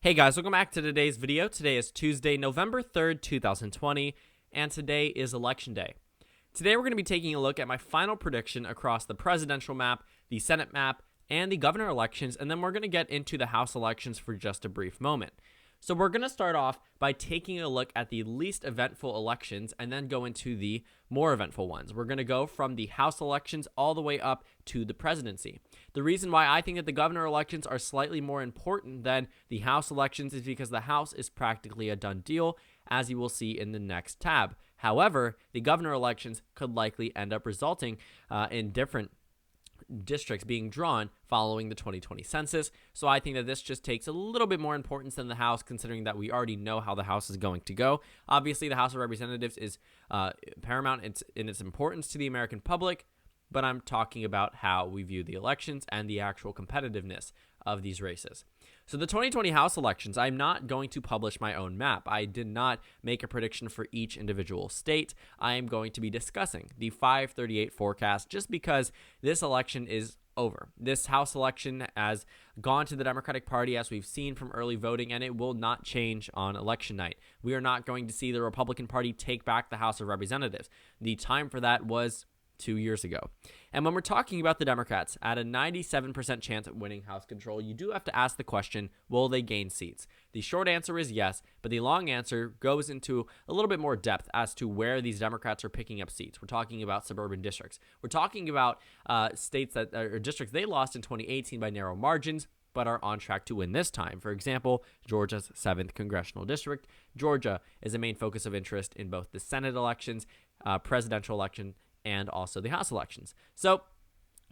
Hey guys, welcome back to today's video. Today is Tuesday, November 3rd, 2020, and today is Election Day. Today we're going to be taking a look at my final prediction across the presidential map, the Senate map, and the governor elections, and then we're going to get into the House elections for just a brief moment. So we're going to start off by taking a look at the least eventful elections and then go into the more eventful ones. We're going to go from the House elections all the way up to the presidency. The reason why I think that the governor elections are slightly more important than the House elections is because the House is practically a done deal, as you will see in the next tab. However, the governor elections could likely end up resulting in different districts being drawn following the 2020 census. So I think that this just takes a little bit more importance than the House, considering that we already know how the House is going to go. Obviously, the House of Representatives is paramount in its importance to the American public, but I'm talking about how we view the elections and the actual competitiveness of these races. So the 2020 House elections, I'm not going to publish my own map. I did not make a prediction for each individual state. I am going to be discussing the 538 forecast just because this election is over. This House election has gone to the Democratic Party, as we've seen from early voting, and it will not change on election night. We are not going to see the Republican Party take back the House of Representatives. The time for that was 2 years ago. And when we're talking about the Democrats at a 97% chance at winning House control, you do have to ask the question, will they gain seats? The short answer is yes, but the long answer goes into a little bit more depth as to where these Democrats are picking up seats. We're talking about suburban districts. We're talking about states that or districts they lost in 2018 by narrow margins, but are on track to win this time. For example, Georgia's 7th congressional district. Georgia is a main focus of interest in both the Senate elections, presidential election, and also the House elections. So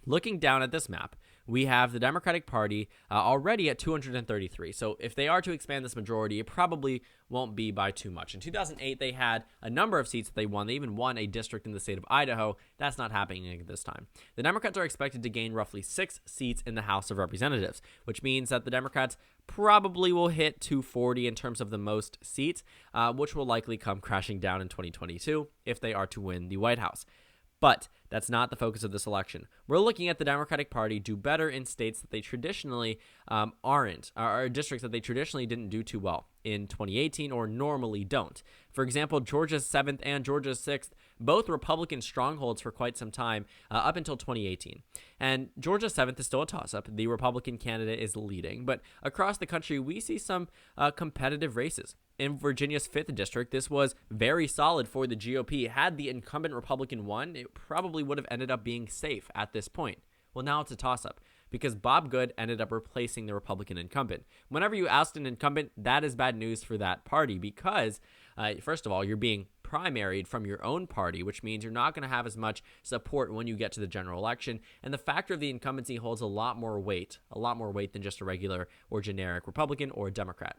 looking down at this map, we have the Democratic Party already at 233. So if they are to expand this majority, it probably won't be by too much. In 2008, they had a number of seats that they won. They even won a district in the state of Idaho. That's not happening at this time. The Democrats are expected to gain roughly 6 seats in the House of Representatives, which means that the Democrats probably will hit 240 in terms of the most seats, which will likely come crashing down in 2022 if they are to win the White House. But that's not the focus of this election. We're looking at the Democratic Party do better in states that they traditionally aren't, or districts that they traditionally didn't do too well in 2018 or normally don't. For example, Georgia's 7th and Georgia's 6th, both Republican strongholds for quite some time, up until 2018. And Georgia's 7th is still a toss-up. The Republican candidate is leading, but across the country, we see some competitive races. In Virginia's 5th district, this was very solid for the GOP. Had the incumbent Republican won, it probably would have ended up being safe at this point. Well, now it's a toss-up because Bob Good ended up replacing the Republican incumbent. Whenever you oust an incumbent, that is bad news for that party because, first of all, you're being primaried from your own party, which means you're not going to have as much support when you get to the general election. And the factor of the incumbency holds a lot more weight than just a regular or generic Republican or Democrat.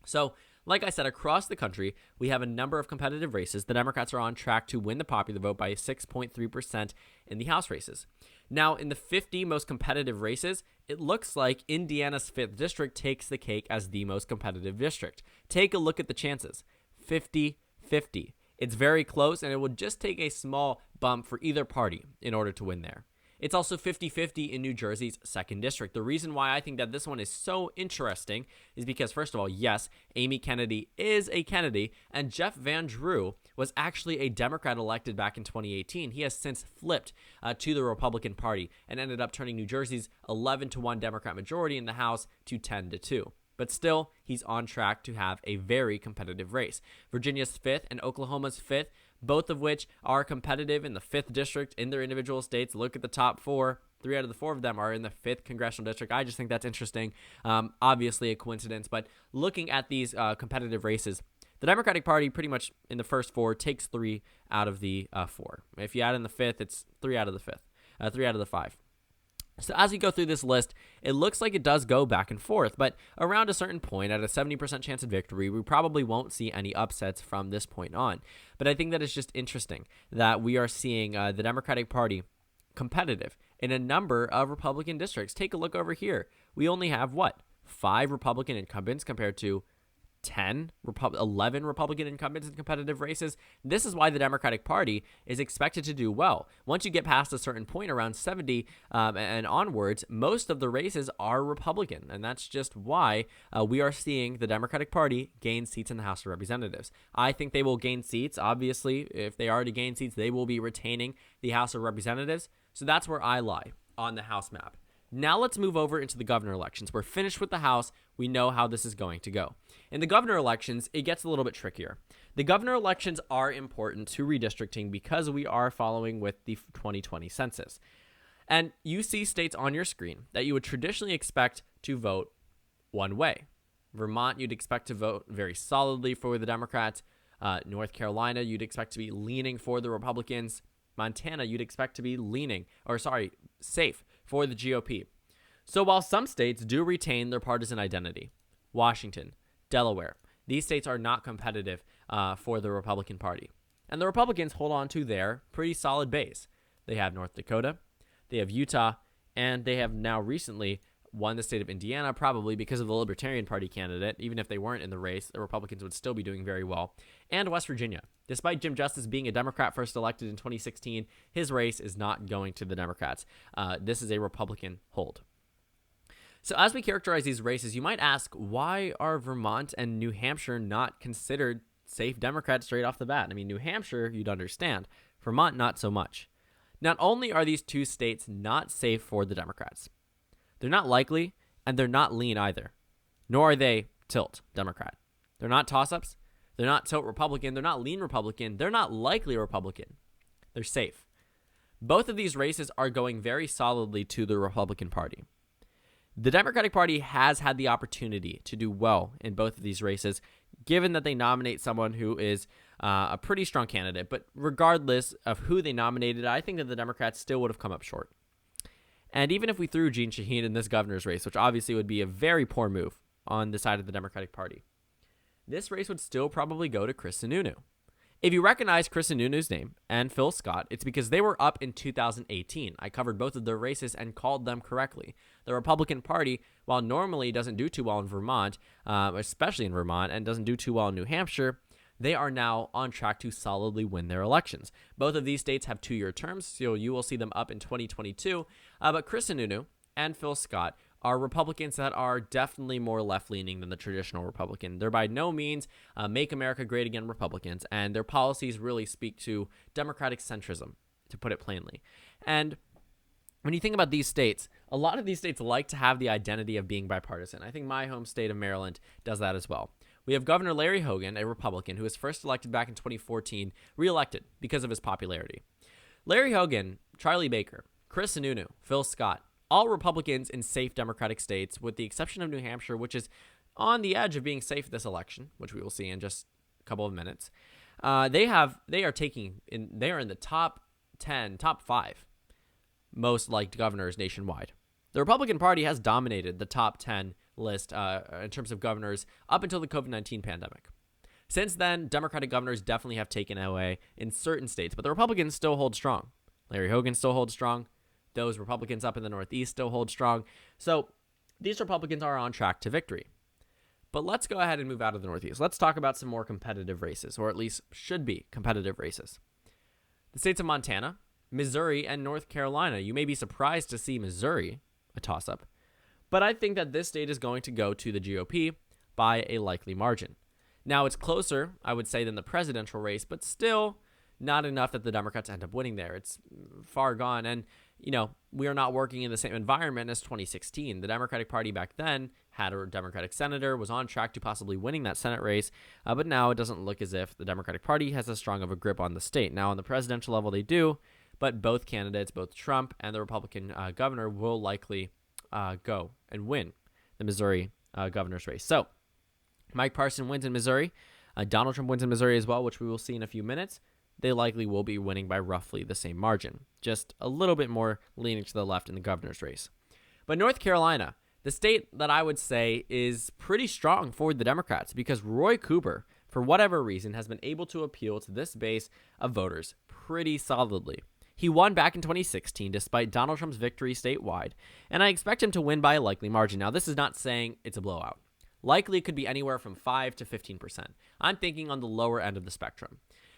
So, like I said, across the country, we have a number of competitive races. The Democrats are on track to win the popular vote by 6.3% in the House races. Now, in the 50 most competitive races, it looks like Indiana's 5th district takes the cake as the most competitive district. Take a look at the chances. 50-50. It's very close, and it would just take a small bump for either party in order to win there. It's also 50-50 in New Jersey's 2nd district. The reason why I think that this one is so interesting is because, first of all, yes, Amy Kennedy is a Kennedy, and Jeff Van Drew was actually a Democrat elected back in 2018. He has since flipped to the Republican Party and ended up turning New Jersey's 11-1 Democrat majority in the House to 10-2. But still, he's on track to have a very competitive race. Virginia's 5th and Oklahoma's 5th, both of which are competitive in the 5th district in their individual states. Look at the top 4. 3 out of the 4 of them are in the 5th congressional district. I just think that's interesting. Obviously a coincidence, but looking at these competitive races, the Democratic Party pretty much in the first 4 takes 3 out of the 4. If you add in the 5th, it's 3 out of the 5th, 3 out of the 5. So as we go through this list, it looks like it does go back and forth, but around a certain point, at a 70% chance of victory, we probably won't see any upsets from this point on. But I think that it's just interesting that we are seeing the Democratic Party competitive in a number of Republican districts. Take a look over here. We only have, 5 Republican incumbents compared to 11 Republican incumbents in competitive races. This is why the Democratic Party is expected to do well. Once you get past a certain point, around 70 and onwards, most of the races are Republican, and that's just why we are seeing the Democratic Party gain seats in the House of Representatives. I think they will gain seats. Obviously, if they already gain seats, they will be retaining the House of Representatives, so that's where I lie on the House map. Now let's move over into the governor elections. We're finished with the House. We know how this is going to go. In the governor elections, it gets a little bit trickier. The governor elections are important to redistricting because we are following with the 2020 census. And you see states on your screen that you would traditionally expect to vote one way. Vermont, you'd expect to vote very solidly for the Democrats. North Carolina, you'd expect to be leaning for the Republicans. Montana, you'd expect to be safe for the GOP. So while some states do retain their partisan identity, Washington, Delaware, these states are not competitive for the Republican Party. And the Republicans hold on to their pretty solid base. They have North Dakota, they have Utah, and they have now recently won the state of Indiana, probably because of the Libertarian Party candidate. Even if they weren't in the race, the Republicans would still be doing very well. And West Virginia. Despite Jim Justice being a Democrat first elected in 2016, his race is not going to the Democrats. This is a Republican hold. So as we characterize these races, you might ask, why are Vermont and New Hampshire not considered safe Democrats straight off the bat? I mean, New Hampshire, you'd understand. Vermont, not so much. Not only are these two states not safe for the Democrats, they're not likely, and they're not lean either. Nor are they tilt Democrat. They're not toss-ups. They're not tilt Republican. They're not lean Republican. They're not likely Republican. They're safe. Both of these races are going very solidly to the Republican Party. The Democratic Party has had the opportunity to do well in both of these races, given that they nominate someone who is a pretty strong candidate. But regardless of who they nominated, I think that the Democrats still would have come up short. And even if we threw Jeanne Shaheen in this governor's race, which obviously would be a very poor move on the side of the Democratic Party, this race would still probably go to Chris Sununu. If you recognize Chris Sununu's name and Phil Scott, it's because they were up in 2018. I covered both of their races and called them correctly. The Republican Party, while normally doesn't do too well in Vermont, especially in Vermont, and doesn't do too well in New Hampshire, they are now on track to solidly win their elections. Both of these states have 2-year terms, so you will see them up in 2022. But Chris Sununu and Phil Scott are Republicans that are definitely more left-leaning than the traditional Republican. They're by no means Make America Great Again Republicans, and their policies really speak to democratic centrism, to put it plainly. And when you think about these states, a lot of these states like to have the identity of being bipartisan. I think my home state of Maryland does that as well. We have Governor Larry Hogan, a Republican, who was first elected back in 2014, reelected because of his popularity. Larry Hogan, Charlie Baker, Chris Sununu, Phil Scott, all Republicans in safe Democratic states, with the exception of New Hampshire, which is on the edge of being safe this election, which we will see in just a couple of minutes. They are in the top 10, top 5 most liked governors nationwide. The Republican Party has dominated the top 10 list in terms of governors up until the COVID-19 pandemic. Since then, Democratic governors definitely have taken away in certain states, but the Republicans still hold strong. Larry Hogan still holds strong. Those Republicans up in the Northeast still hold strong. So these Republicans are on track to victory. But let's go ahead and move out of the Northeast. Let's talk about some more competitive races, or at least should be competitive races. The states of Montana, Missouri, and North Carolina. You may be surprised to see Missouri, a toss-up, but I think that this state is going to go to the GOP by a likely margin. Now, it's closer, I would say, than the presidential race, but still not enough that the Democrats end up winning there. It's far gone, and, we are not working in the same environment as 2016. The Democratic Party back then had a Democratic senator, was on track to possibly winning that Senate race, but now it doesn't look as if the Democratic Party has as strong of a grip on the state. Now, on the presidential level, they do, but both candidates, both Trump and the Republican governor, will likely go and win the Missouri governor's race. So Mike Parson wins in Missouri. Donald Trump wins in Missouri as well, which we will see in a few minutes. They likely will be winning by roughly the same margin, just a little bit more leaning to the left in the governor's race. But North Carolina, the state that I would say is pretty strong for the Democrats, because Roy Cooper, for whatever reason, has been able to appeal to this base of voters pretty solidly. He won back in 2016 despite Donald Trump's victory statewide, and I expect him to win by a likely margin. Now, this is not saying it's a blowout. Likely could be anywhere from 5 to 15%. I'm thinking on the lower end of the spectrum.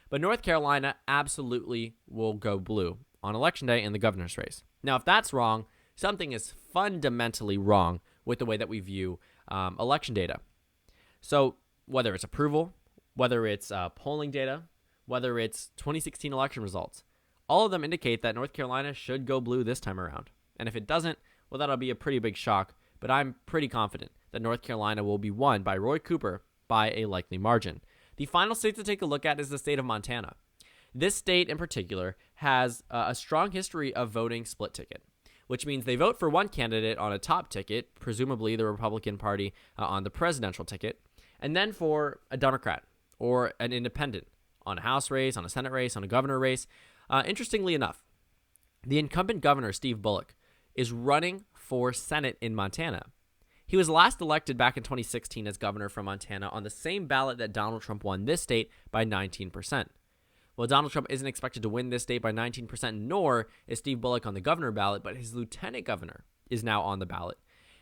But North Carolina absolutely will go blue on Election Day in the governor's race. Now, if that's wrong, something is fundamentally wrong with the way that we view election data. So whether it's approval, whether it's polling data, whether it's 2016 election results, all of them indicate that North Carolina should go blue this time around. And if it doesn't, well, that'll be a pretty big shock. But I'm pretty confident that North Carolina will be won by Roy Cooper by a likely margin. The final state to take a look at is the state of Montana. This state in particular has a strong history of voting split ticket, which means they vote for one candidate on a top ticket, presumably the Republican Party on the presidential ticket, and then for a Democrat or an independent on a House race, on a Senate race, on a governor race. Interestingly enough, the incumbent governor, Steve Bullock, is running for Senate in Montana. He was last elected back in 2016 as governor from Montana on the same ballot that Donald Trump won this state by 19%. Well, Donald Trump isn't expected to win this state by 19%, nor is Steve Bullock on the governor ballot, but his lieutenant governor is now on the ballot.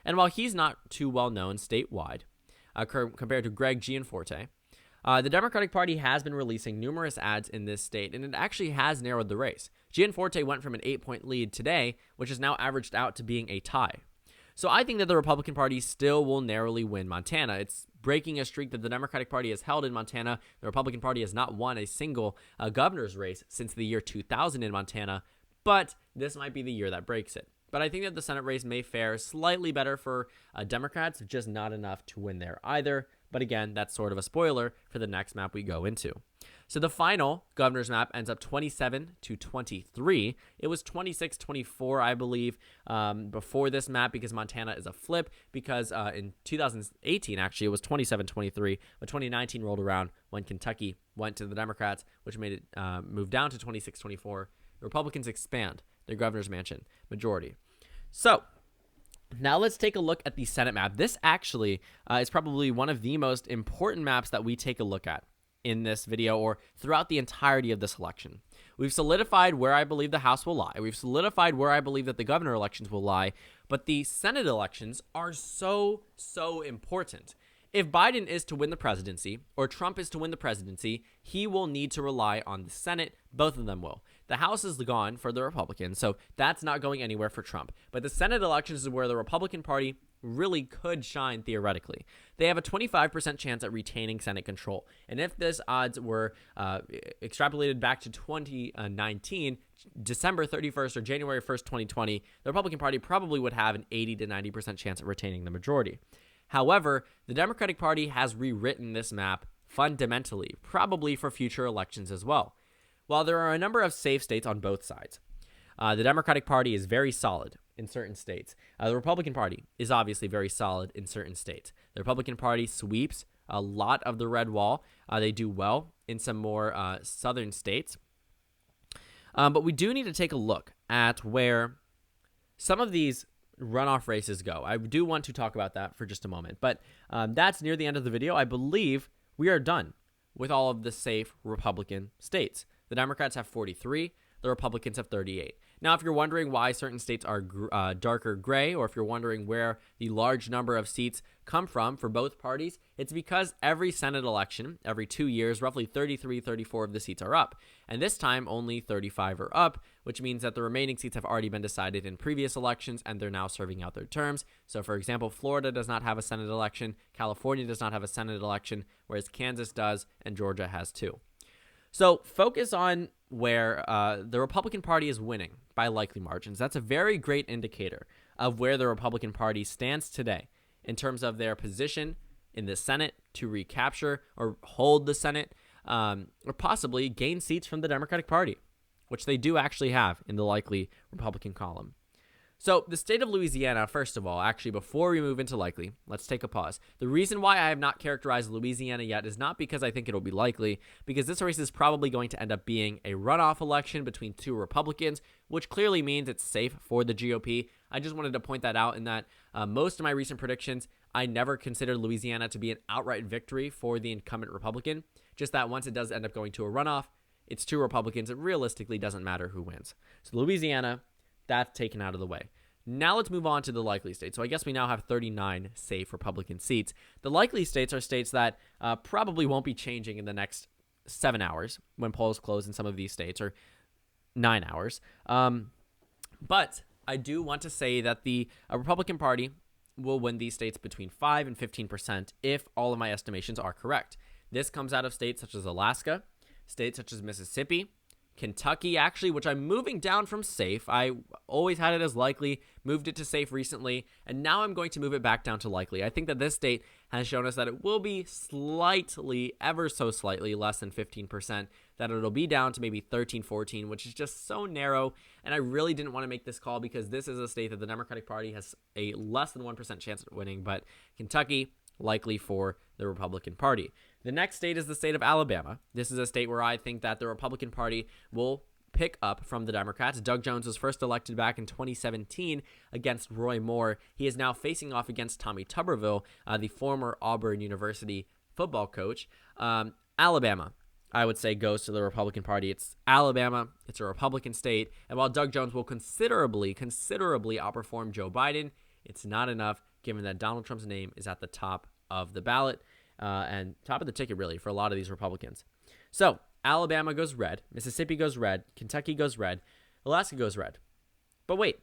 And while he's not too well known statewide, compared to Greg Gianforte, the Democratic Party has been releasing numerous ads in this state, and it actually has narrowed the race. Gianforte went from an 8-point lead today, which is now averaged out to being a tie. So I think that the Republican Party still will narrowly win Montana. It's breaking a streak that the Democratic Party has held in Montana. The Republican Party has not won a single governor's race since the year 2000 in Montana, but this might be the year that breaks it. But I think that the Senate race may fare slightly better for Democrats, just not enough to win there either. But again, that's sort of a spoiler for the next map we go into. So the final governor's map ends up 27-23. It was 26-24, I believe, before this map because Montana is a flip because in 2018, actually, it was 27-23, but 2019 rolled around when Kentucky went to the Democrats, which made it move down to 26-24. The Republicans expand their governor's mansion majority. So now let's take a look at the Senate map. This actually is probably one of the most important maps that we take a look at in this video or throughout the entirety of this election. We've solidified where I believe the House will lie. We've solidified where I believe that the governor elections will lie, but the Senate elections are so important. If Biden is to win the presidency or Trump is to win the presidency, he will need to rely on the Senate. Both of them will. The House is gone for the Republicans, so that's not going anywhere for Trump. But the Senate elections is where the Republican Party really could shine theoretically. They have a 25% chance at retaining Senate control. And if this odds were extrapolated back to 2019, December 31st or January 1st, 2020, the Republican Party probably would have an 80 to 90% chance at retaining the majority. However, the Democratic Party has rewritten this map fundamentally, probably for future elections as well. While there are a number of safe states on both sides, the Democratic Party is very solid in certain states. The Republican Party is obviously very solid in certain states. The Republican Party sweeps a lot of the red wall. They do well in some more southern states. But we do need to take a look at where some of these runoff races go. I do want to talk about that for just a moment. But that's near the end of the video. I believe we are done with all of the safe Republican states. The Democrats have 43. The Republicans have 38. Now, if you're wondering why certain states are darker gray, or if you're wondering where the large number of seats come from for both parties, it's because every Senate election, every 2 years, roughly 33, 34 of the seats are up. And this time, only 35 are up, which means that the remaining seats have already been decided in previous elections, and they're now serving out their terms. So, for example, Florida does not have a Senate election, California does not have a Senate election, whereas Kansas does, and Georgia has 2. So focus on where the Republican Party is winning by likely margins. That's a very great indicator of where the Republican Party stands today in terms of their position in the Senate to recapture or hold the Senate or possibly gain seats from the Democratic Party, which they do actually have in the likely Republican column. So the state of Louisiana, first of all, actually, before we move into likely, let's take a pause. The reason why I have not characterized Louisiana yet is not because I think it'll be likely, because this race is probably going to end up being a runoff election between 2 Republicans, which clearly means it's safe for the GOP. I just wanted to point that out in that most of my recent predictions, I never considered Louisiana to be an outright victory for the incumbent Republican, just that once it does end up going to a runoff, it's 2 Republicans. It realistically doesn't matter who wins. So Louisiana, that's taken out of the way. Now let's move on to the likely states. So I guess we now have 39 safe Republican seats. The likely states are states that probably won't be changing in the next 7 hours when polls close in some of these states, or 9 hours. But I do want to say that the Republican Party will win these states between 5 and 15% if all of my estimations are correct. This comes out of states such as Alaska, states such as Mississippi, Kentucky, actually, which I'm moving down from safe. I always had it as likely, moved it to safe recently, and now I'm going to move it back down to likely. I think that this state has shown us that it will be slightly, ever so slightly, less than 15%, that it'll be down to maybe 13, 14, which is just so narrow, and I really didn't want to make this call because this is a state that the Democratic Party has a less than 1% chance of winning, but Kentucky, likely for the Republican Party. The next state is the state of Alabama. This is a state where I think that the Republican Party will pick up from the Democrats. Doug Jones was first elected back in 2017 against Roy Moore. He is now facing off against Tommy Tuberville, the former Auburn University football coach. Alabama, I would say, goes to the Republican Party. It's Alabama. It's a Republican state. And while Doug Jones will considerably outperform Joe Biden, it's not enough given that Donald Trump's name is at the top of the ballot and top of the ticket, really, for a lot of these Republicans. So Alabama goes red, Mississippi goes red, Kentucky goes red, Alaska goes red. But wait,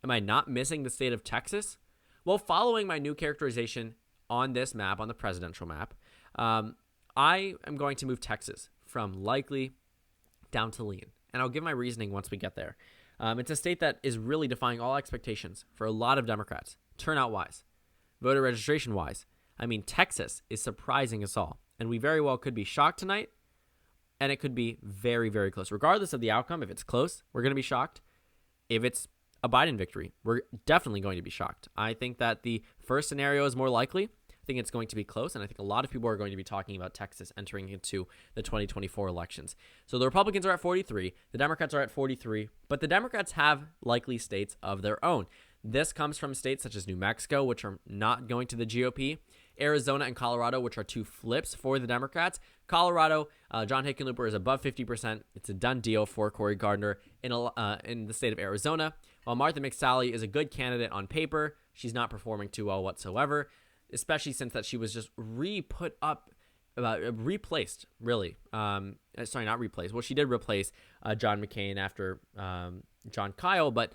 am I not missing the state of Texas? Well, following my new characterization on this map, on the presidential map, I am going to move Texas from likely down to lean. And I'll give my reasoning once we get there. It's a state that is really defying all expectations for a lot of Democrats, turnout-wise, voter registration-wise. I mean, Texas is surprising us all, and we very well could be shocked tonight, and it could be very, very close. Regardless of the outcome, if it's close, we're going to be shocked. If it's a Biden victory, we're definitely going to be shocked. I think that the first scenario is more likely. I think it's going to be close, and I think a lot of people are going to be talking about Texas entering into the 2024 elections. So the Republicans are at 43, the Democrats are at 43, but the Democrats have likely states of their own. This comes from states such as New Mexico, which are not going to the GOP, Arizona and Colorado, which are two flips for the Democrats. Colorado, John Hickenlooper is above 50%. It's a done deal for Cory Gardner in the state of Arizona. While Martha McSally is a good candidate on paper, she's not performing too well whatsoever, especially since that she was just replaced, really. Sorry, not replaced. Well, she did replace John McCain after John Kyle, but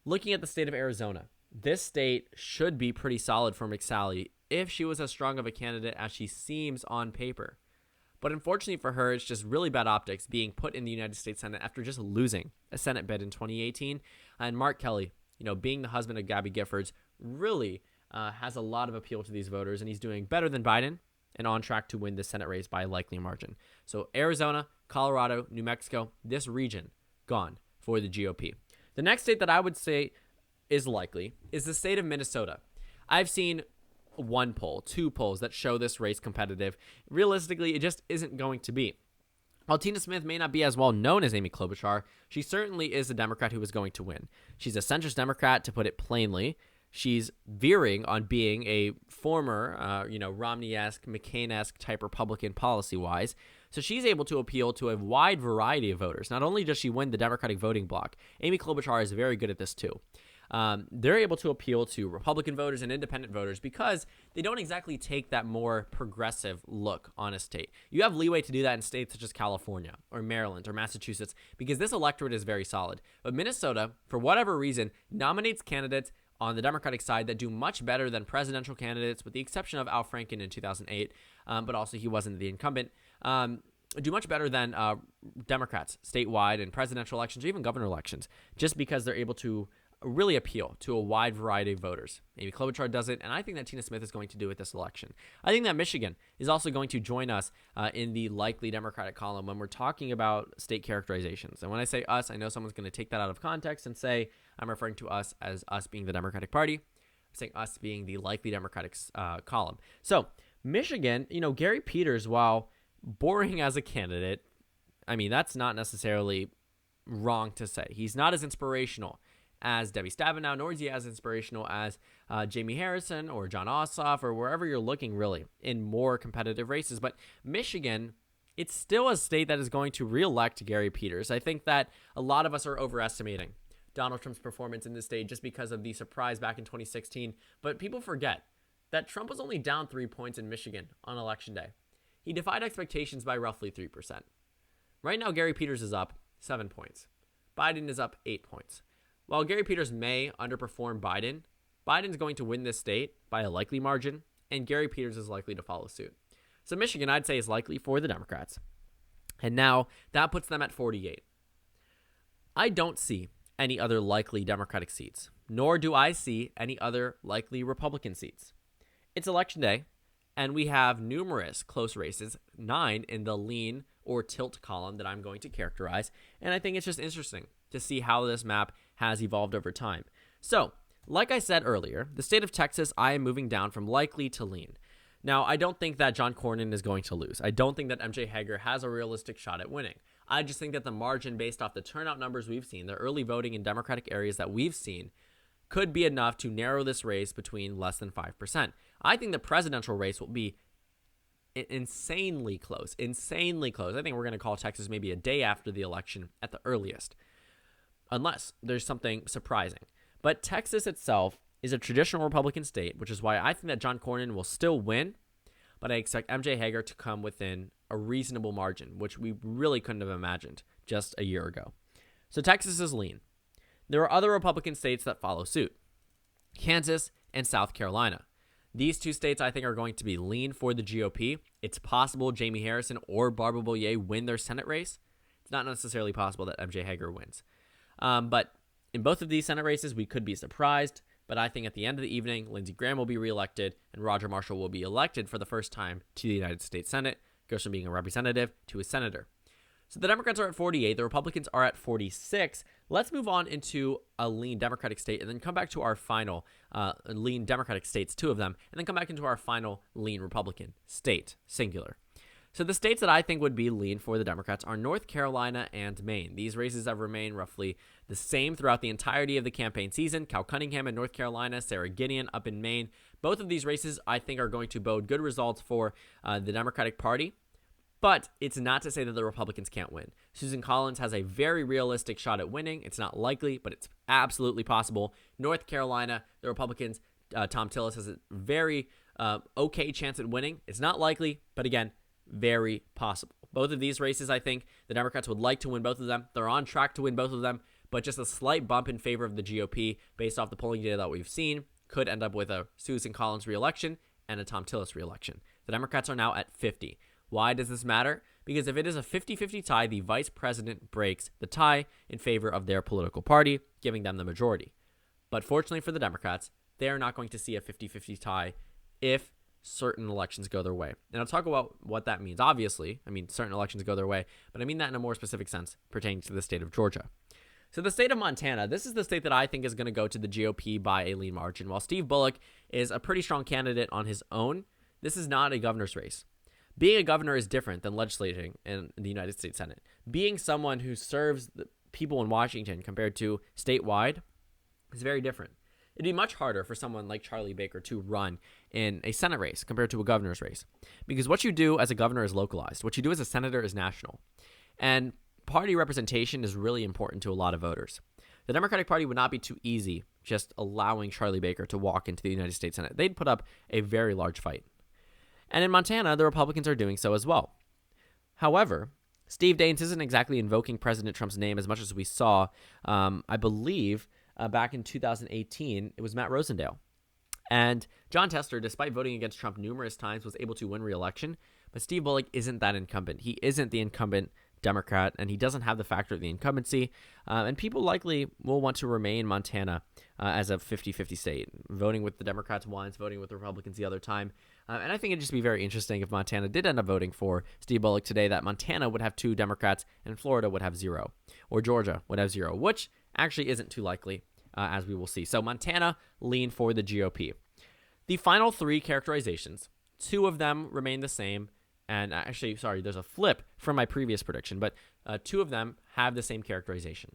looking at the state of Arizona, this state should be pretty solid for McSally if she was as strong of a candidate as she seems on paper. But unfortunately for her, it's just really bad optics being put in the United States Senate after just losing a Senate bid in 2018. And Mark Kelley, being the husband of Gabby Giffords, really has a lot of appeal to these voters, and he's doing better than Biden and on track to win the Senate race by a likely margin. So Arizona, Colorado, New Mexico, this region gone for the GOP. The next state that I would say is likely is the state of Minnesota. I've seen one poll, two polls that show this race competitive. Realistically, it just isn't going to be. While Tina Smith may not be as well known as Amy Klobuchar, she certainly is a Democrat who is going to win. She's a centrist Democrat, to put it plainly. She's veering on being a former, Romney-esque, McCain-esque type Republican policy-wise. So she's able to appeal to a wide variety of voters. Not only does she win the Democratic voting bloc, Amy Klobuchar is very good at this too. They're able to appeal to Republican voters and independent voters because they don't exactly take that more progressive look on a state. You have leeway to do that in states such as California or Maryland or Massachusetts because this electorate is very solid. But Minnesota, for whatever reason, nominates candidates on the Democratic side that do much better than presidential candidates, with the exception of Al Franken in 2008, but also he wasn't the incumbent, do much better than Democrats statewide in presidential elections or even governor elections, just because they're able to really appeal to a wide variety of voters. Maybe Klobuchar does it, and I think that Tina Smith is going to do it this election. I think that Michigan is also going to join us in the likely Democratic column when we're talking about state characterizations. And when I say us, I know someone's going to take that out of context and say I'm referring to us as us being the Democratic Party. I'm saying us being the likely Democratic column. So Michigan, Gary Peters, while boring as a candidate, I mean, that's not necessarily wrong to say. He's not as inspirational as Debbie Stabenow, nor is he as inspirational as Jamie Harrison or John Ossoff or wherever you're looking, really, in more competitive races. But Michigan, it's still a state that is going to reelect Gary Peters. I think that a lot of us are overestimating Donald Trump's performance in this state just because of the surprise back in 2016. But people forget that Trump was only down 3 points in Michigan on Election Day. He defied expectations by roughly 3%. Right now, Gary Peters is up 7 points. Biden is up 8 points. While Gary Peters may underperform Biden, Biden's going to win this state by a likely margin, and Gary Peters is likely to follow suit. So Michigan, I'd say, is likely for the Democrats. And now that puts them at 48. I don't see any other likely Democratic seats, nor do I see any other likely Republican seats. It's Election Day, and we have numerous close races, 9 in the lean or tilt column that I'm going to characterize, and I think it's just interesting to see how this map has evolved over time. So, like I said earlier, the state of Texas, I am moving down from likely to lean. Now, I don't think that John Cornyn is going to lose. I don't think that MJ Hager has a realistic shot at winning. I just think that the margin based off the turnout numbers we've seen, the early voting in Democratic areas that we've seen, could be enough to narrow this race between less than 5%. I think the presidential race will be insanely close. I think we're going to call Texas maybe a day after the election at the earliest, unless there's something surprising. But Texas itself is a traditional Republican state, which is why I think that John Cornyn will still win, but I expect MJ Hager to come within a reasonable margin, which we really couldn't have imagined just a year ago. So Texas is lean. There are other Republican states that follow suit: Kansas and South Carolina. These two states, I think, are going to be lean for the GOP. It's possible Jamie Harrison or Barbara Bollier win their Senate race. It's not necessarily possible that MJ Hager wins. But in both of these Senate races, we could be surprised. But I think at the end of the evening, Lindsey Graham will be reelected and Roger Marshall will be elected for the first time to the United States Senate. Goes from being a representative to a senator. So the Democrats are at 48. The Republicans are at 46. Let's move on into a lean Democratic state and then come back to our final lean Democratic states, 2 of them, and then come back into our final lean Republican state, singular. So the states that I think would be lean for the Democrats are North Carolina and Maine. These races have remained roughly the same throughout the entirety of the campaign season. Cal Cunningham in North Carolina, Sarah Gideon up in Maine. Both of these races, I think, are going to bode good results for the Democratic Party. But it's not to say that the Republicans can't win. Susan Collins has a very realistic shot at winning. It's not likely, but it's absolutely possible. North Carolina, the Republicans, Tom Tillis has a very okay chance at winning. It's not likely, but again, very possible. Both of these races, I think, the Democrats would like to win both of them. They're on track to win both of them, but just a slight bump in favor of the GOP based off the polling data that we've seen could end up with a Susan Collins reelection and a Tom Tillis reelection. The Democrats are now at 50. Why does this matter? Because if it is a 50-50 tie, the vice president breaks the tie in favor of their political party, giving them the majority. But fortunately for the Democrats, they are not going to see a 50-50 tie if certain elections go their way. And I'll talk about what that means. Obviously, I mean, certain elections go their way, but I mean that in a more specific sense pertaining to the state of Georgia. So the state of Montana, this is the state that I think is going to go to the GOP by a lean margin. While Steve Bullock is a pretty strong candidate on his own, this is not a governor's race. Being a governor is different than legislating in the United States Senate. Being someone who serves the people in Washington compared to statewide is very different. It'd be much harder for someone like Charlie Baker to run in a Senate race compared to a governor's race. Because what you do as a governor is localized. What you do as a senator is national. And party representation is really important to a lot of voters. The Democratic Party would not be too easy just allowing Charlie Baker to walk into the United States Senate. They'd put up a very large fight. And in Montana, the Republicans are doing so as well. However, Steve Daines isn't exactly invoking President Trump's name as much as we saw, I believe, back in 2018, it was Matt Rosendale. And John Tester, despite voting against Trump numerous times, was able to win re-election. But Steve Bullock isn't that incumbent. He isn't the incumbent Democrat, and he doesn't have the factor of the incumbency. And people likely will want to remain Montana as a 50-50 state, voting with the Democrats once, voting with the Republicans the other time. And I think it'd just be very interesting if Montana did end up voting for Steve Bullock today, that Montana would have 2 Democrats and Florida would have 0, or Georgia would have 0, which actually isn't too likely, as we will see. So Montana, lean for the GOP. The final 3 characterizations, 2 of them remain the same. And actually, sorry, there's a flip from my previous prediction, but 2 of them have the same characterization.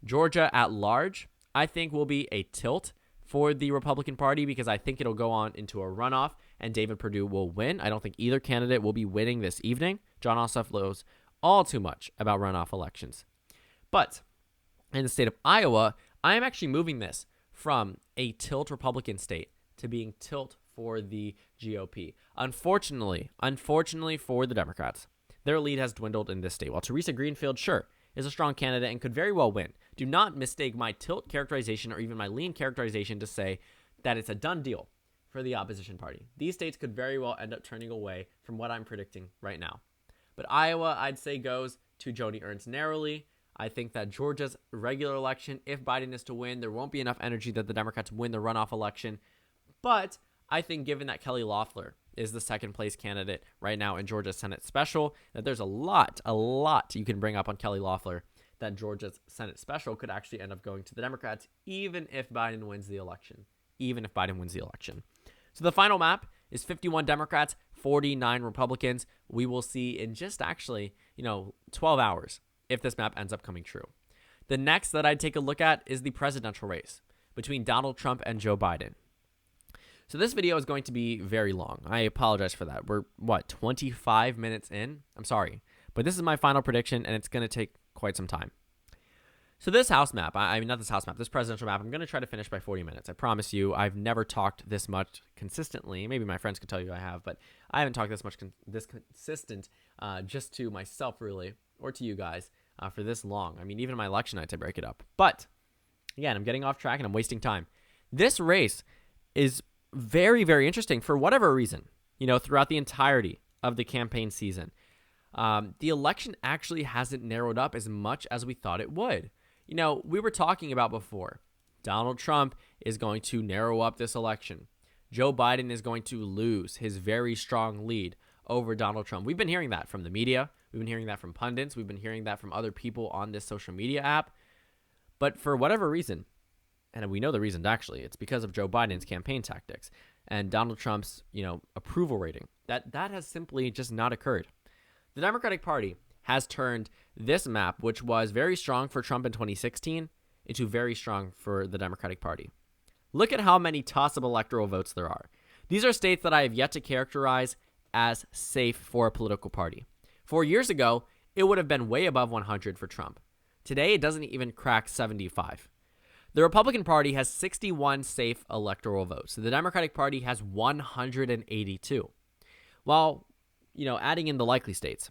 Georgia at large, I think, will be a tilt for the Republican Party because I think it'll go on into a runoff and David Perdue will win. I don't think either candidate will be winning this evening. John Ossoff knows all too much about runoff elections. But in the state of Iowa, I am actually moving this from a tilt Republican state to being tilt for the GOP. Unfortunately for the Democrats, their lead has dwindled in this state. While Teresa Greenfield, sure, is a strong candidate and could very well win. Do not mistake my tilt characterization or even my lean characterization to say that it's a done deal for the opposition party. These states could very well end up turning away from what I'm predicting right now. But Iowa, I'd say, goes to Joni Ernst narrowly. I think that Georgia's regular election, if Biden is to win, there won't be enough energy that the Democrats win the runoff election. But I think given that Kelly Loeffler is the second place candidate right now in Georgia's Senate special, that there's a lot you can bring up on Kelly Loeffler, that Georgia's Senate special could actually end up going to the Democrats, even if Biden wins the election. So the final map is 51 Democrats, 49 Republicans. We will see in just 12 hours if this map ends up coming true. The next that I'd take a look at is the presidential race between Donald Trump and Joe Biden. So this video is going to be very long. I apologize for that. We're, 25 minutes in? I'm sorry. But this is my final prediction, and it's going to take quite some time. So this house map, this presidential map, I'm going to try to finish by 40 minutes. I promise you, I've never talked this much consistently. Maybe my friends could tell you I have, but I haven't talked this much this consistent just to myself, really, or to you guys for this long. I mean, even in my election nights, I break it up. But, again, I'm getting off track and I'm wasting time. This race is very, very interesting for whatever reason, throughout the entirety of the campaign season. The election actually hasn't narrowed up as much as we thought it would. We were talking about before, Donald Trump is going to narrow up this election. Joe Biden is going to lose his very strong lead over Donald Trump. We've been hearing that from the media. We've been hearing that from pundits. We've been hearing that from other people on this social media app. But for whatever reason, and we know the reason actually, it's because of Joe Biden's campaign tactics and Donald Trump's, approval rating. That has simply just not occurred. The Democratic Party has turned this map, which was very strong for Trump in 2016, into very strong for the Democratic Party. Look at how many toss-up electoral votes there are. These are states that I have yet to characterize as safe for a political party. 4 years ago, it would have been way above 100 for Trump. Today, it doesn't even crack 75. The Republican Party has 61 safe electoral votes. The Democratic Party has 182. While, adding in the likely states,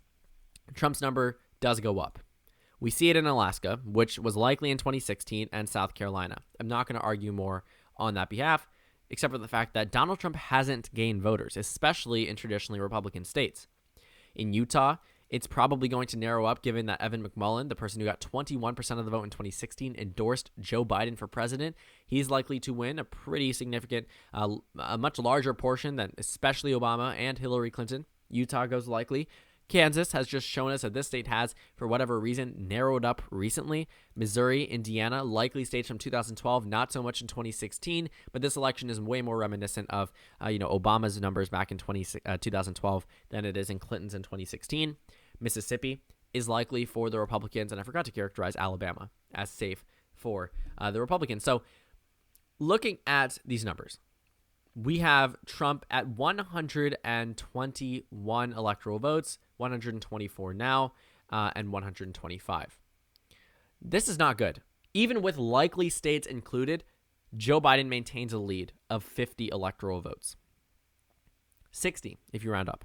Trump's number does go up. We see it in Alaska, which was likely in 2016, and South Carolina. I'm not going to argue more on that behalf, except for the fact that Donald Trump hasn't gained voters, especially in traditionally Republican states. In Utah, it's probably going to narrow up given that Evan McMullin, the person who got 21% of the vote in 2016, endorsed Joe Biden for president. He's likely to win a pretty significant, a much larger portion than especially Obama and Hillary Clinton. Utah goes likely. Kansas has just shown us that this state has, for whatever reason, narrowed up recently. Missouri, Indiana, likely states from 2012, not so much in 2016, but this election is way more reminiscent of, Obama's numbers back in 2012 than it is in Clinton's in 2016. Mississippi is likely for the Republicans, and I forgot to characterize Alabama as safe for the Republicans. So looking at these numbers, we have Trump at 121 electoral votes, 124 now, and 125. This is not good. Even with likely states included, Joe Biden maintains a lead of 50 electoral votes. 60, if you round up.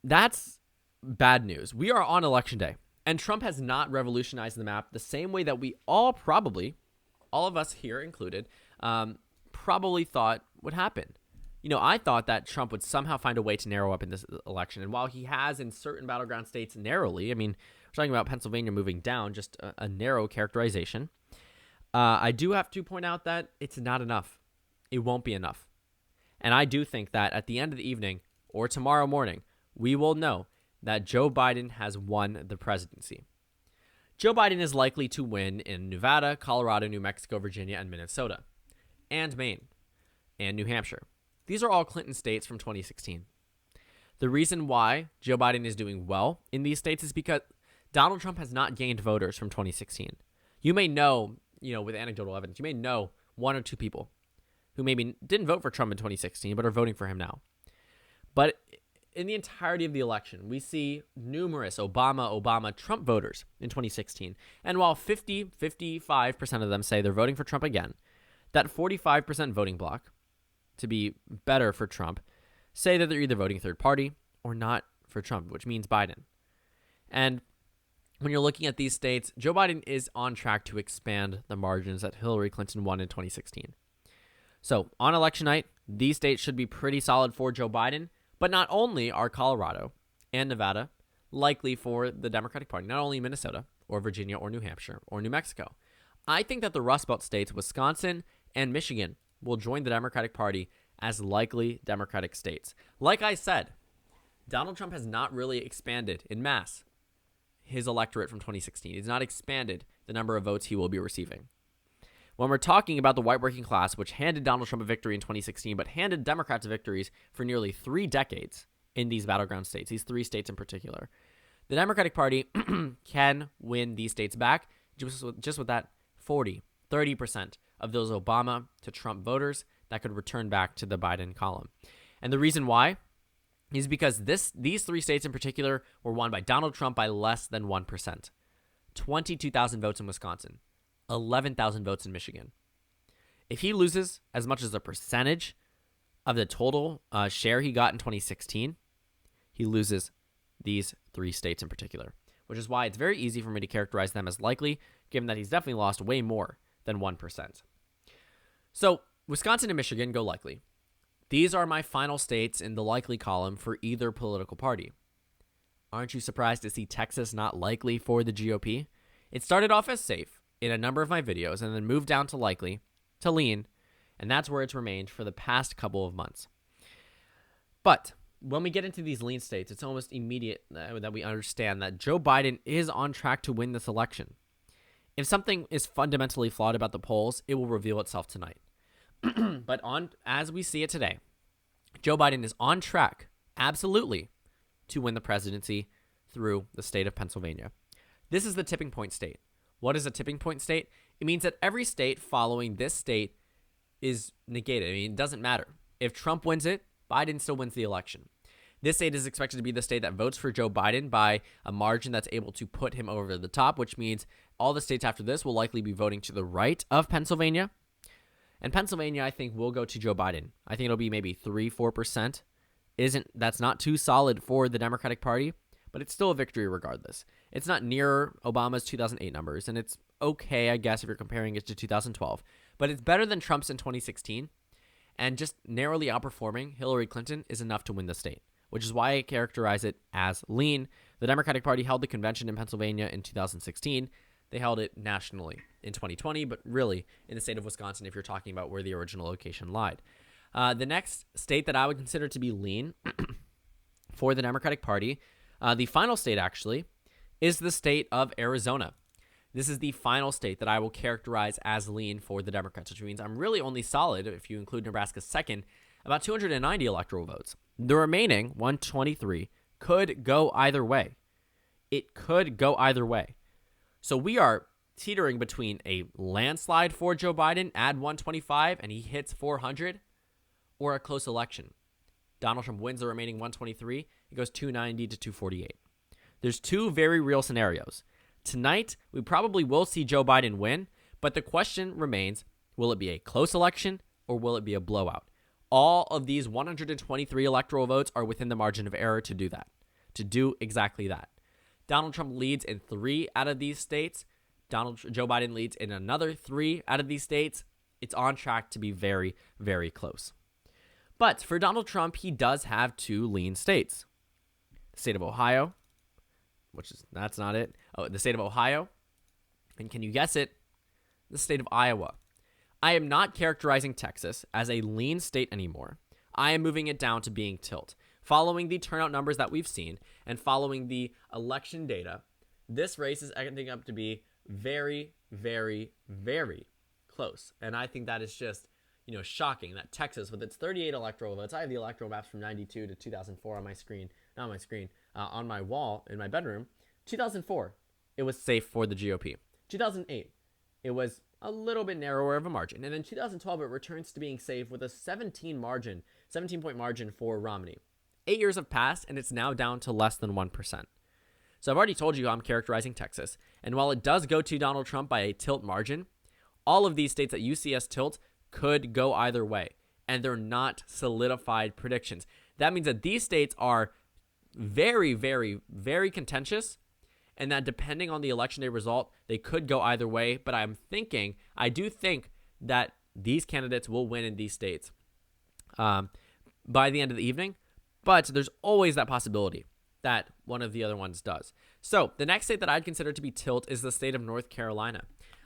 That's bad news. We are on Election Day, and Trump has not revolutionized the map the same way that we all of us here included, probably thought would happen. I thought that Trump would somehow find a way to narrow up in this election. And while he has in certain battleground states narrowly, we're talking about Pennsylvania moving down, just a narrow characterization. I do have to point out that it's not enough. It won't be enough. And I do think that at the end of the evening or tomorrow morning, we will know that Joe Biden has won the presidency. Joe Biden is likely to win in Nevada, Colorado, New Mexico, Virginia, and Minnesota, and Maine, and New Hampshire. These are all Clinton states from 2016. The reason why Joe Biden is doing well in these states is because Donald Trump has not gained voters from 2016. You may know, with anecdotal evidence, you may know one or two people who maybe didn't vote for Trump in 2016 but are voting for him now. But in the entirety of the election, we see numerous Obama, Trump voters in 2016. And while 55% of them say they're voting for Trump again, that 45% voting bloc, to be better for Trump, say that they're either voting third party or not for Trump, which means Biden. And when you're looking at these states, Joe Biden is on track to expand the margins that Hillary Clinton won in 2016. So on election night, these states should be pretty solid for Joe Biden, but not only are Colorado and Nevada likely for the Democratic Party, not only Minnesota or Virginia or New Hampshire or New Mexico. I think that the Rust Belt states, Wisconsin and Michigan, will join the Democratic Party as likely Democratic states. Like I said, Donald Trump has not really expanded in mass his electorate from 2016. He's not expanded the number of votes he will be receiving. When we're talking about the white working class, which handed Donald Trump a victory in 2016, but handed Democrats victories for nearly 3 decades in these battleground states, these 3 states in particular, the Democratic Party can win these states back just with that 30% of those Obama to Trump voters that could return back to the Biden column. And the reason why is because these 3 states in particular were won by Donald Trump by less than 1%. 22,000 votes in Wisconsin, 11,000 votes in Michigan. If he loses as much as a percentage of the total share he got in 2016, he loses these 3 states in particular, which is why it's very easy for me to characterize them as likely, given that he's definitely lost way more than 1%. So Wisconsin and Michigan go likely. These are my final states in the likely column for either political party. Aren't you surprised to see Texas not likely for the GOP? It started off as safe in a number of my videos and then moved down to likely, to lean, and that's where it's remained for the past couple of months. But when we get into these lean states, it's almost immediate that we understand that Joe Biden is on track to win this election. If something is fundamentally flawed about the polls, it will reveal itself tonight. But as we see it today, Joe Biden is on track, absolutely, to win the presidency through the state of Pennsylvania. This is the tipping point state. What is a tipping point state? It means that every state following this state is negated. I mean, it doesn't matter. If Trump wins it, Biden still wins the election. This state is expected to be the state that votes for Joe Biden by a margin that's able to put him over the top, which means all the states after this will likely be voting to the right of Pennsylvania. And Pennsylvania, I think, will go to Joe Biden. I think it'll be maybe 3-4%. That's not too solid for the Democratic Party, but it's still a victory regardless. It's not near Obama's 2008 numbers, and it's okay, I guess, if you're comparing it to 2012. But it's better than Trump's in 2016, and just narrowly outperforming Hillary Clinton is enough to win the state, which is why I characterize it as lean. The Democratic Party held the convention in Pennsylvania in 2016. They held it nationally in 2020, but really in the state of Wisconsin if you're talking about where the original location lied. The next state that I would consider to be lean for the Democratic Party, the final state actually, is the state of Arizona. This is the final state that I will characterize as lean for the Democrats, which means I'm really only solid, if you include Nebraska second, about 290 electoral votes. The remaining 123 could go either way. It could go either way. So we are teetering between a landslide for Joe Biden, add 125, and he hits 400, or a close election. Donald Trump wins the remaining 123. It goes 290 to 248. There's 2 very real scenarios. Tonight, we probably will see Joe Biden win, but the question remains, will it be a close election or will it be a blowout? All of these 123 electoral votes are within the margin of error to do that, to do exactly that. Donald Trump leads in 3 out of these states. Joe Biden leads in another 3 out of these states. It's on track to be very, very close. But for Donald Trump, he does have 2 lean states. The state of Ohio, that's not it. Oh, the state of Ohio. And can you guess it? The state of Iowa. I am not characterizing Texas as a lean state anymore. I am moving it down to being tilt. Following the turnout numbers that we've seen and following the election data, this race is ending up to be very, very, very close. And I think that is just, shocking that Texas, with its 38 electoral votes, I have the electoral maps from 92 to 2004 on my screen, not on my screen, on my wall in my bedroom. 2004, it was safe for the GOP. 2008, it was a little bit narrower of a margin. And then 2012, it returns to being safe with a 17-point margin for Romney. 8 years have passed, and it's now down to less than 1%. So I've already told you how I'm characterizing Texas. And while it does go to Donald Trump by a tilt margin, all of these states that you see as tilt could go either way. And they're not solidified predictions. That means that these states are very, very, very contentious, and that depending on the election day result, they could go either way. But I do think that these candidates will win in these states by the end of the evening. But there's always that possibility that one of the other ones does. So the next state that I'd consider to be tilt is the state of North Carolina.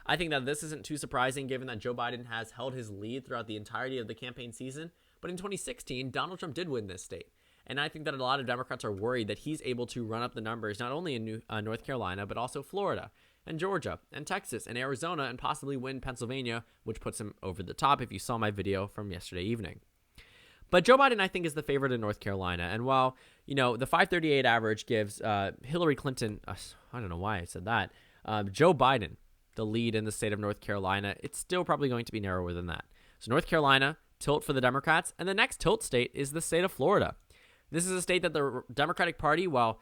I think that this isn't too surprising given that Joe Biden has held his lead throughout the entirety of the campaign season. But in 2016, Donald Trump did win this state. And I think that a lot of Democrats are worried that he's able to run up the numbers not only in North Carolina, but also Florida and Georgia and Texas and Arizona, and possibly win Pennsylvania, which puts him over the top if you saw my video from yesterday evening. But Joe Biden, I think, is the favorite in North Carolina. And while, the 538 average gives Hillary Clinton, I don't know why I said that, Joe Biden the lead in the state of North Carolina, it's still probably going to be narrower than that. So North Carolina, tilt for the Democrats. And the next tilt state is the state of Florida. This is a state that the Democratic Party, while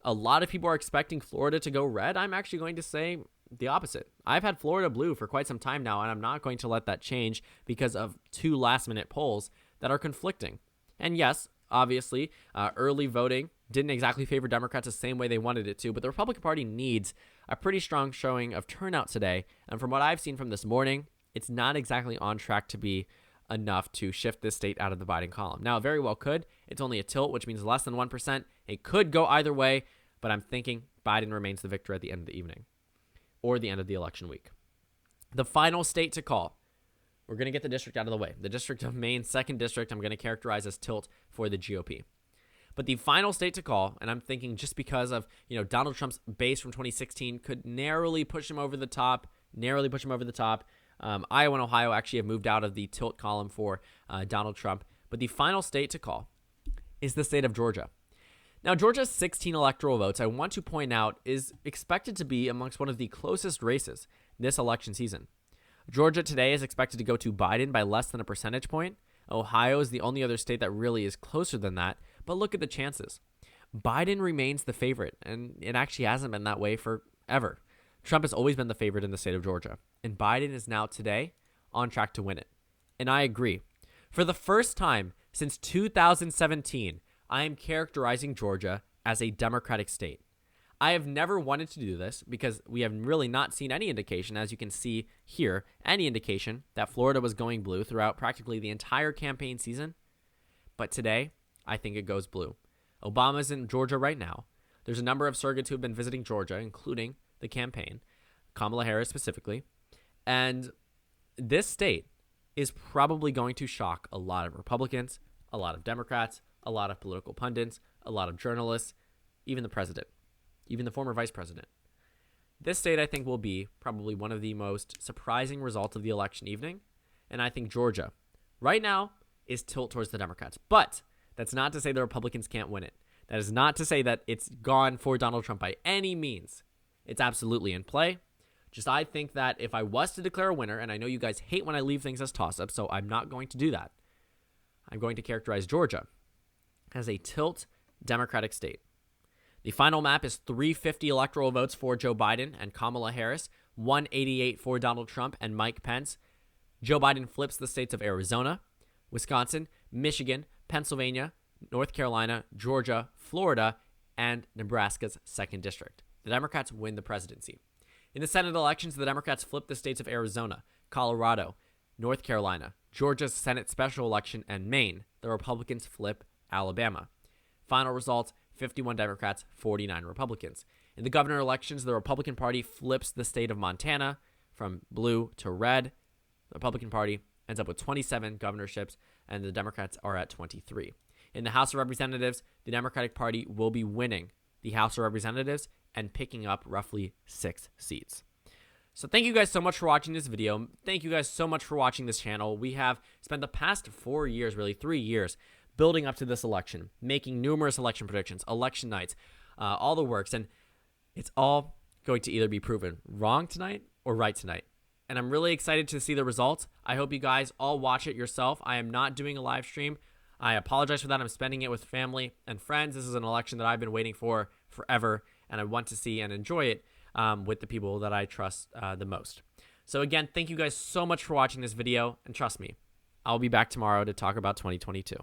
a lot of people are expecting Florida to go red, I'm actually going to say the opposite. I've had Florida blue for quite some time now, and I'm not going to let that change because of 2 last-minute polls that are conflicting. And yes, obviously, early voting didn't exactly favor Democrats the same way they wanted it to, but the Republican Party needs a pretty strong showing of turnout today. And from what I've seen from this morning, it's not exactly on track to be enough to shift this state out of the Biden column. Now, it very well could. It's only a tilt, which means less than 1%. It could go either way, but I'm thinking Biden remains the victor at the end of the evening or the end of the election week. The final state to call. We're going to get the district out of the way. The District of Maine, 2nd District, I'm going to characterize as tilt for the GOP. But the final state to call, and I'm thinking just because of, Donald Trump's base from 2016 could narrowly push him over the top, Iowa and Ohio actually have moved out of the tilt column for Donald Trump. But the final state to call is the state of Georgia. Now, Georgia's 16 electoral votes, I want to point out, is expected to be amongst one of the closest races this election season. Georgia today is expected to go to Biden by less than a percentage point. Ohio is the only other state that really is closer than that. But look at the chances. Biden remains the favorite, and it actually hasn't been that way forever. Trump has always been the favorite in the state of Georgia, and Biden is now today on track to win it. And I agree. For the first time since 2017, I am characterizing Georgia as a Democratic state. I have never wanted to do this because we have really not seen any indication, as you can see here, any indication that Florida was going blue throughout practically the entire campaign season. But today, I think it goes blue. Obama's in Georgia right now. There's a number of surrogates who have been visiting Georgia, including the campaign, Kamala Harris specifically. And this state is probably going to shock a lot of Republicans, a lot of Democrats, a lot of political pundits, a lot of journalists, even the president, even the former vice president. This state, I think, will be probably one of the most surprising results of the election evening. And I think Georgia, right now, is tilt towards the Democrats. But that's not to say the Republicans can't win it. That is not to say that it's gone for Donald Trump by any means. It's absolutely in play. Just I think that if I was to declare a winner, and I know you guys hate when I leave things as toss-ups, so I'm not going to do that. I'm going to characterize Georgia as a tilt Democratic state. The final map is 350 electoral votes for Joe Biden and Kamala Harris, 188 for Donald Trump and Mike Pence. Joe Biden flips the states of Arizona, Wisconsin, Michigan, Pennsylvania, North Carolina, Georgia, Florida, and Nebraska's 2nd District. The Democrats win the presidency. In the Senate elections, the Democrats flip the states of Arizona, Colorado, North Carolina, Georgia's Senate special election, and Maine. The Republicans flip Alabama. Final results, 51 Democrats, 49 Republicans. In the governor elections, the Republican Party flips the state of Montana from blue to red. The Republican Party ends up with 27 governorships, and the Democrats are at 23. In the House of Representatives, the Democratic Party will be winning the House of Representatives and picking up roughly 6 seats. So thank you guys so much for watching this video. Thank you guys so much for watching this channel. We have spent the past 4 years, really 3 years, building up to this election, making numerous election predictions, election nights, all the works, and it's all going to either be proven wrong tonight or right tonight. And I'm really excited to see the results. I hope you guys all watch it yourself. I am not doing a live stream. I apologize for that. I'm spending it with family and friends. This is an election that I've been waiting for forever, and I want to see and enjoy it with the people that I trust the most. So again, thank you guys so much for watching this video, and trust me, I'll be back tomorrow to talk about 2022.